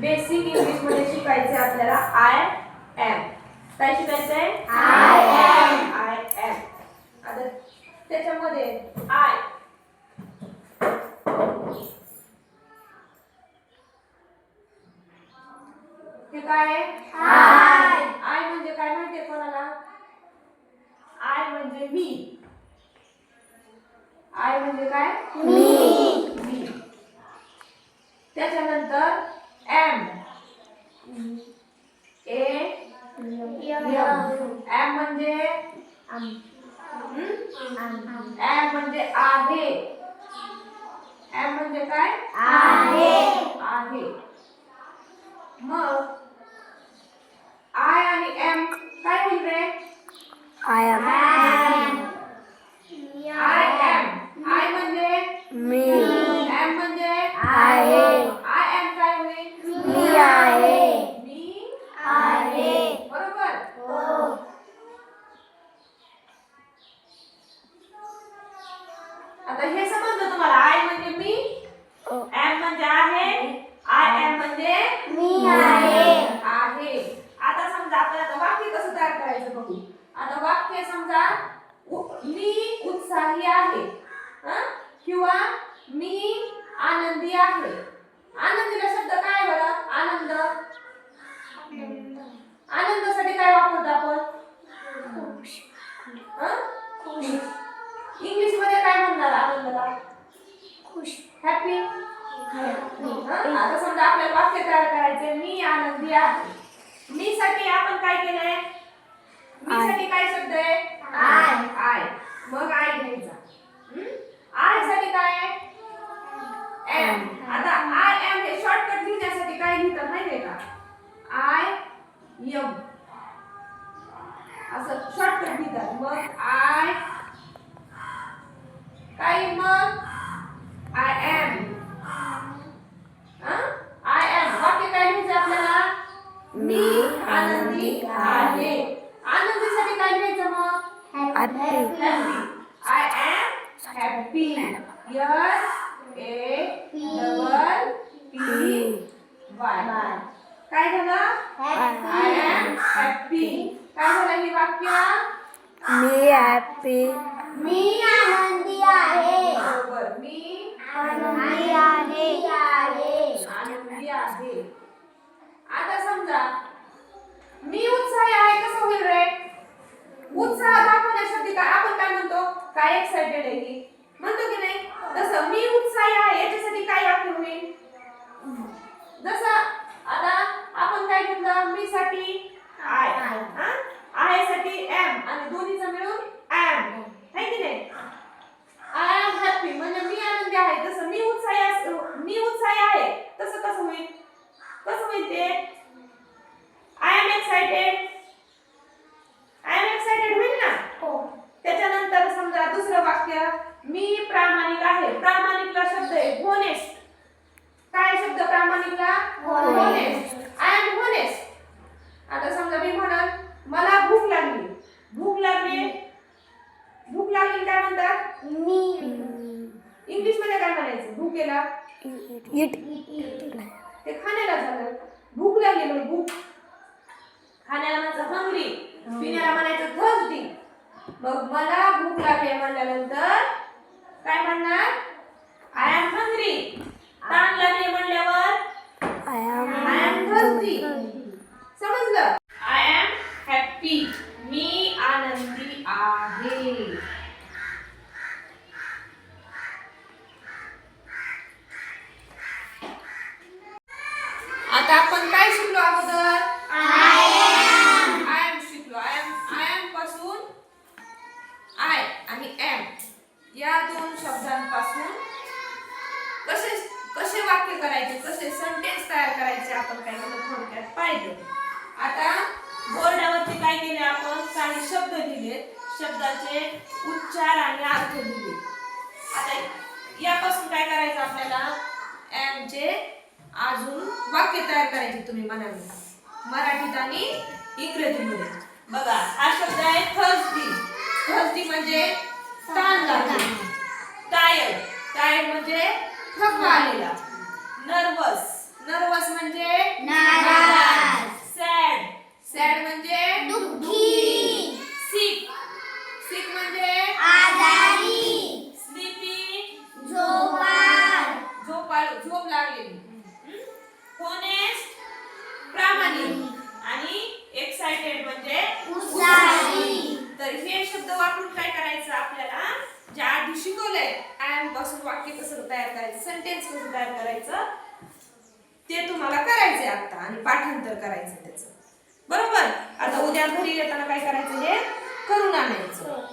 Basic English मध्ये शिकायचे आपल्याला आय एम. काय शिकायचंय? I am. I am. आता त्याच्यामध्ये आय हे काय आहे? आय. आय म्हणजे काय माहितीये कोणाला? आय म्हणजे मी. आय म्हणजे काय? मी. त्याच्यानंतर एम. ए एम म्हणजे एम म्हणजे आहे. एम म्हणजे काय? आहे. मग आय आणि एम काय होईल रे? I am. आय म्हणजे मी. एम म्हणजे आहे. आय एम काय होईल? मी आहे. मी आहे. बरोबर. आता हे समजलं तुम्हाला? आय म्हणजे मी, एम म्हणजे आहे, आय एम म्हणजे मी आहे. आता समजा आपण आता वाक्य कसं तयार करायचं बघू. आता वाक्य समजा मी उत्साही आहे किंवा मी आनंदी आहे. आनंदीला शब्द काय बरं? आनंद. आनंदासाठी काय वापरतो आपण? इंग्लिश मध्ये काय म्हणणार आनंदाला? हॅपी. आता समजा आपल्याला वाक्य तयार करायचे मी आनंदी आहे. मी साठी आपण काय केलंय? मी साठी काय शब्द आहे? आय. मग आय घ्यायचा. आय साठी काय आहे? एम. आता आय एम हे शॉर्टकट लिहिण्यासाठी काय लिहितात माहितीये का? आय एम असं शॉर्टकट लिहितात. मग आय काय? मग आय एम. आय एम वाक्य काय लिहायचं आपल्याला? मी आनंदी आहे. आनंदीसाठी काय लिहायचं मग? Happy. I am happy. SAPPY. काय झालं? I am happy. काय झालं हे वाक्य? मी हॅपी. मी आनंदी आहे. बरोबर. मी आनंदी आहे. आता समजा मी उत्साही आहे कसं होईल रे? उत्साह दाखवण्यासाठी काय आपण काय म्हणतो? काय एक्साइटेड आहे ही म्हणतो की नाही? तसं मी उत्साही आहे याच्यासाठी काय वाक्य होईल? जसं आता आपण काय घेतलं? मी साठी आय, आय साठी एम आणि दोन्हीचं मिळून एम है की नाही? आय एम हॅपी म्हणजे मी आनंदी आहे. तसं मी उत्साही आहे तसं कसं होईल? कसं होईल ते? I am excited. होईल ना? त्याच्यानंतर समजा दुसरं वाक्य मी प्रामाणिक आहे. प्रामाणिकला शब्द आहे होनेस्ट. काय शब्द प्रामाणिकला? होनेस्ट. I am honest. आता समजा मी म्हणाल मला भूक लागली. भूक लागली काय म्हणतात? इंग्लिश मध्ये काय म्हणायचं? भूकेला ते खाण्याला झालं. भूक लागली म्हणजे भूक. खाण्याला म्हणायचं हंग्री. पिण्याला म्हणायचं थर्स्टी. मग मला भूक लागली म्हणल्यानंतर काय म्हणणार? I am hungry. तहान लागली म्हणल्यावर आय एम थर्स्टी. समजलं? I am happy. मी आनंदी आहे. आता आपण काय शिकलो अगोदर? आय एम शिकलो. आय एम पासून आय आणि एम या दोन शब्दांपासून कसे वाक्य करायचे, कसे सेंटेन्स तयार करायचे आपण काय थोडक्यात पाहिलं. आता बोर्डावरती काय केले आपण? काही शब्द लिहिले. शब्दाचे उच्चार आणि अर्थ लिहिले. आता यापासून काय करायचं आपल्याला? एम चे अजून वाक्य तयार करायचे तुम्ही म्हणाले मराठीत आणि इंग्रजीमध्ये. बघा हा शब्द आहे थर्स्टी. थर्स्टी म्हणजे तहान लागली. टायर्ड म्हणजे थकवा आलेला. नर्वस म्हणजे पासून वाक्य कसं तयार करायचं, सेंटेन्स कसं तयार करायचं ते तुम्हाला करायचंय आता आणि पाठांतर करायचं त्याचं. बरोबर. आता उद्या घरी येताना काय करायचं हे करून आणायचं.